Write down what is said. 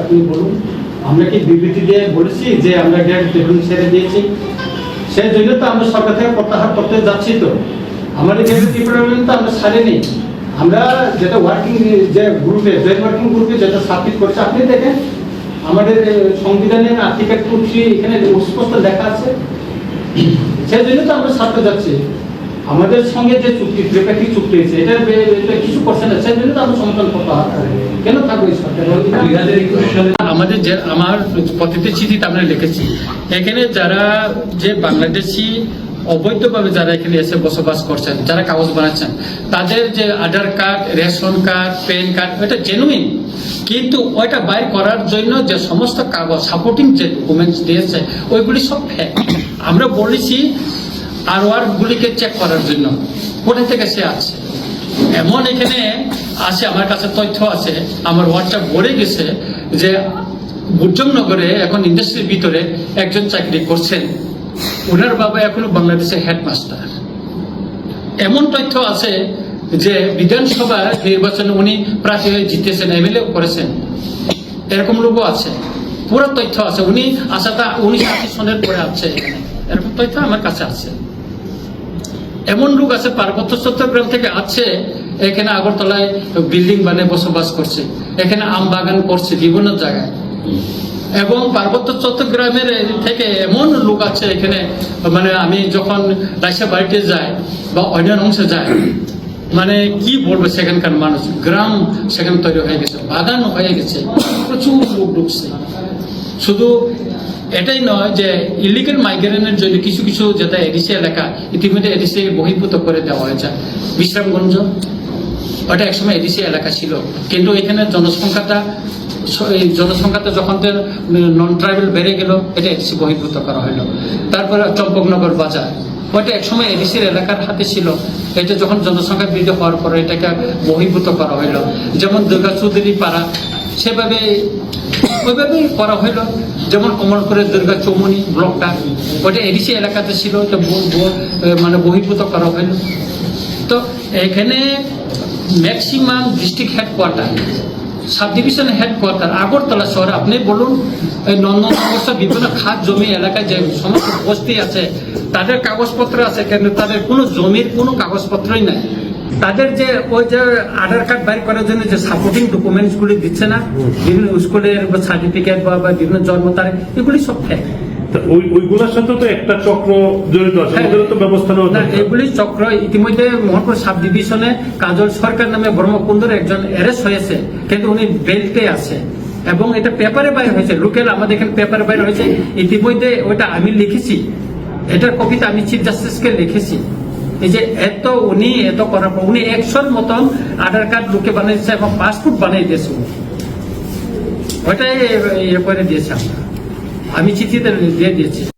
আপনি বলুন, আমরা কি বিবৃতি দিয়ে বলেছি যে আমরা গ্যাস বেতন ছেড়ে দিয়েছি? সেই জন্য তো আমরা সরকার থেকে প্রত্যাহার করতে যাচ্ছি। তো আমাদের গ্যাস ডিপার্টমেন্ট তো আমরা ছাড়িনি। আমরা যেটা ওয়ার্কিং যে গ্রুপে জয়েন্ট ওয়ার্কিং গ্রুপে যেটা সাবমিট করছে, আপনি দেখেন আমাদের সংবিধানের আর্টিকেল 2 এখানে স্পষ্ট লেখা আছে। সেই জন্য তো আমরা ছাড়তে যাচ্ছি। আমাদের সঙ্গে যে চুক্তি, ত্রিপাক্ষিক চুক্তি হয়েছে, এটা কিছু করছে না। সেই জন্য তো আমরা সমর্থন প্রত্যাহার কেন থাকবো এই সরকার? আমাদের যে আমার প্রতিটি চিঠিতে আমরা লিখেছি, এখানে যারা যে বাংলাদেশি অবৈধভাবে যারা এখানে এসে বসবাস করছেন, যারা কাগজ বানাচ্ছেন, তাদের যে Aadhaar card, ration card, PAN card, ওটা জেনুইন, কিন্তু ওইটা বাইর করার জন্য যে সমস্ত কাগজ সাপোর্টিং যে ডকুমেন্টস দিয়েছে ওইগুলি সব ফেক। আমরা বলেছি আর গুলিকে চেক করার জন্য কোথা থেকে সে আছে। এমন এখানে আছে, আমার কাছে তথ্য আছে, আমার হোয়াটসঅ্যাপ ভরে গেছে যে বুর্জংনগরে এখন ইন্ডাস্ট্রির ভিতরে একজন চাকরি করছেন, ওনার বাবা এখনো বাংলাদেশের হেডমাস্টার। এমন তথ্য আছে যে বিধানসভা নির্বাচনে উনি প্রার্থী হয়ে জিতেছেন, এমএলএ করেছেন, এরকম লোকও আছে। পুরো তথ্য আছে। উনি আশাটা 1980 সনের পরে আছে এখানে, এরকম তথ্য আমার কাছে আছে। এমন লোক আছে পার্বত্য চট্টগ্রাম থেকে আছে, এখানে আগরতলায় বিল্ডিং বানিয়ে বসবাস করছে, এখানে আম বাগান করছে বিভিন্ন জায়গায়। এবং পার্বত্য চট্টগ্রামের থেকে এমন লোক আছে এখানে, মানে আমি যখন রাজশাহী বাড়িতে যাই বা অন্য অংশে যাই, মানে কি বলবো, সেখানকার মানুষ, গ্রাম সেখানে তৈরি হয়ে গেছে, বাগান হয়ে গেছে, প্রচুর লোক ঢুকছে। শুধু এটাই নয় যে ইলিগাল মাইগ্রেনের জন্য কিছু কিছু যেটা এডিসি এলাকা ইতিমধ্যে এডিসি বহির্ভূত করে দেওয়া হয়েছে। বিশ্রামগঞ্জ, ওটা একসময় এডিসি এলাকা ছিল, কিন্তু এখানে জনসংখ্যাটা যখন নন ট্রাইবেল বেড়ে গেল, এটা এডিসি বহির্ভূত করা হলো। তারপরে চম্পকনগর বাজার, ওইটা একসময় এডিসির এলাকার হাতে ছিল, এটা যখন জনসংখ্যা বৃদ্ধি হওয়ার পরে এটাকে বহির্ভূত করা হইলো। যেমন দুর্গা চৌধুরী পাড়া, সেভাবে ওইভাবেই করা হইলো। যেমন কমলপুরের দুর্গা চৌমনি ব্লকটা, ওইটা এডিসি এলাকাতে ছিল, ওটা মানে বহির্ভূত করা হইলো। তো এখানে maximum district headquarter, sub division headquarter Agartala শহরে, আপনি বলুন এই নন্দনগর বিভিন্ন খাত জমি এলাকায় যে সমস্ত বস্তি আছে, তাদের কাগজপত্র আছে, কিন্তু তাদের কোনো জমির কোনো কাগজপত্রই নাই। তাদের যে ওই যে আধার কার্ড বাইর করার জন্য যে সাপোর্টিং ডকুমেন্টস গুলি দিচ্ছে না, বিভিন্ন স্কুলের সার্টিফিকেট বা বিভিন্ন জন্ম তারিখ, এগুলি সব ফেক। ওইগুলোর সাথে তো একটা চক্র জড়িত আছে, তো ব্যবস্থা না। এগুলি চক্র ইতিমধ্যে মোহনপুর সাব ডিভিশনে কাজল সরকার নামে ব্রহ্মকুন্দর একজন অ্যারেস্ট হয়েছে, কিন্তু উনি বেল্টে আছে এবং এটা পেপারে বাইর হয়েছে, লোকের আমাদের এখানে পেপারে বাইর হয়েছে ইতিমধ্যে। ওইটা আমি লিখেছি, এটার কপিটা আমি চিফ জাস্টিসকে লিখেছি। এই যে উনি এত করার পর উনি 100 মতন আধার কার্ড লোকে বানিয়েছে এবং পাসপোর্ট বানিয়ে দিয়েছে, ওইটাই ইয়ে করে দিয়েছে, আমি চিঠিতে দিয়ে দিয়েছি।